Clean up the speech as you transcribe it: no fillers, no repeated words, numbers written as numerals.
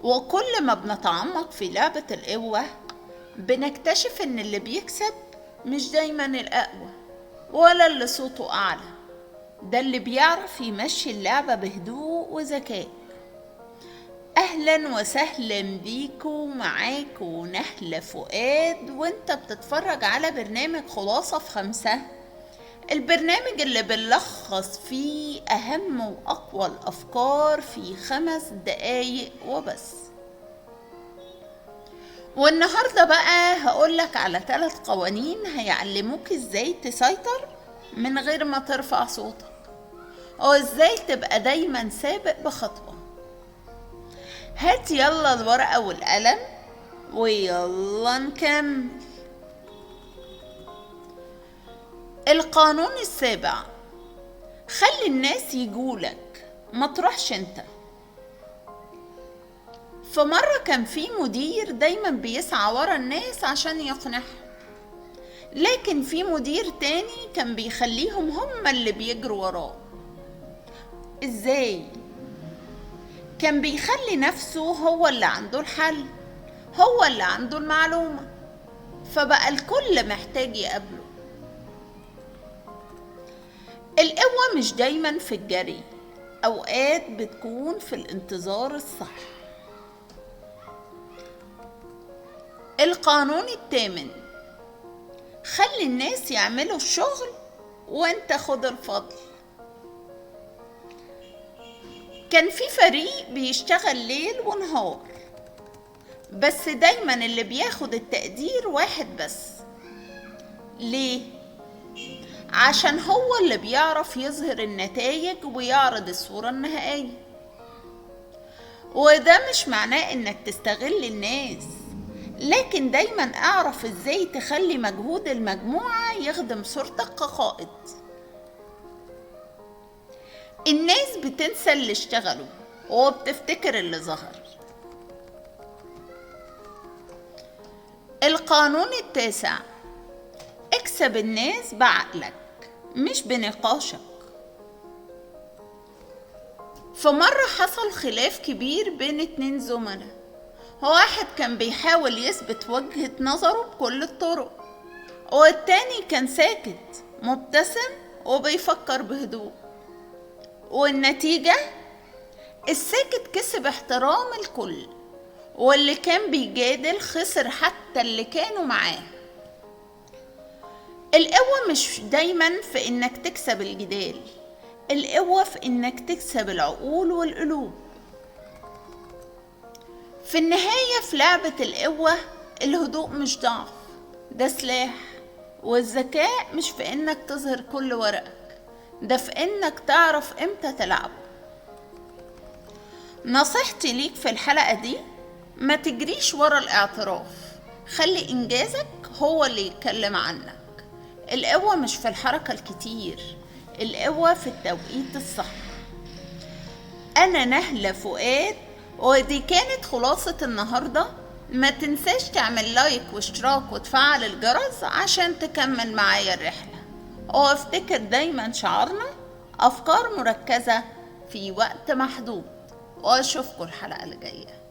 وكل ما بنتعمق في لعبة القوة بنكتشف ان اللي بيكسب مش دايما الأقوى ولا اللي صوته أعلى، ده اللي بيعرف يمشي اللعبة بهدوء وذكاء. أهلا وسهلا بيكو، معاكو نهلة فؤاد، وانت بتتفرج على برنامج خلاصة في 5، البرنامج اللي بنلخص فيه أهم وأقوى الأفكار في 5 دقايق وبس. والنهاردة بقى هقولك على 3 قوانين هيعلموك ازاي تسيطر من غير ما ترفع صوتك، وازاي تبقى دايما سابق بخطوة. هات يلا الورقة والقلم ويلا نكمل. القانون السابع: خلي الناس يجولك، ما تروحش انت. فمرة كان في مدير دايما بيسعى ورا الناس عشان يقنعهم، لكن في مدير تاني كان بيخليهم هم اللي بيجروا وراه. ازاي؟ كان بيخلي نفسه هو اللي عنده الحل، هو اللي عنده المعلومة، فبقى الكل محتاج يقابله. القوة مش دايما في الجري، أوقات بتكون في الانتظار الصح. القانون الثامن: خلي الناس يعملوا الشغل وانت خد الفضل. كان في فريق بيشتغل ليل ونهار، بس دايما اللي بياخد التقدير واحد بس. ليه؟ عشان هو اللي بيعرف يظهر النتائج ويعرض الصورة النهائية. وده مش معناه انك تستغل الناس، لكن دايما اعرف ازاي تخلي مجهود المجموعة يخدم صورتك كقائد. الناس بتنسى اللي اشتغلوا وبتفتكر اللي ظهر. القانون التاسع: اكسب الناس بعقلك مش بنقاشك. فمرة حصل خلاف كبير بين 2 زملاء، واحد كان بيحاول يثبت وجهة نظره بكل الطرق، والتاني كان ساكت مبتسم وبيفكر بهدوء. والنتيجة الساكت كسب احترام الكل، واللي كان بيجادل خسر حتى اللي كانوا معاه. القوة مش دايما في انك تكسب الجدال، القوة في انك تكسب العقول والقلوب. في النهاية في لعبة القوة الهدوء مش ضعف، ده سلاح. والذكاء مش في انك تظهر كل ورقك، ده في انك تعرف امتى تلعبه. نصيحتي ليك في الحلقة دي: ما تجريش ورا الاعتراف، خلي انجازك هو اللي يتكلم عنك. القوة مش في الحركة الكتير، القوة في التوقيت الصح. أنا نهلة فؤاد، ودي كانت خلاصة النهاردة. ما تنساش تعمل لايك واشتراك وتفعل الجرس عشان تكمل معايا الرحلة. وافتكر دايما شعارنا: أفكار مركزة في وقت محدود. وأشوفكم الحلقة اللي جاية.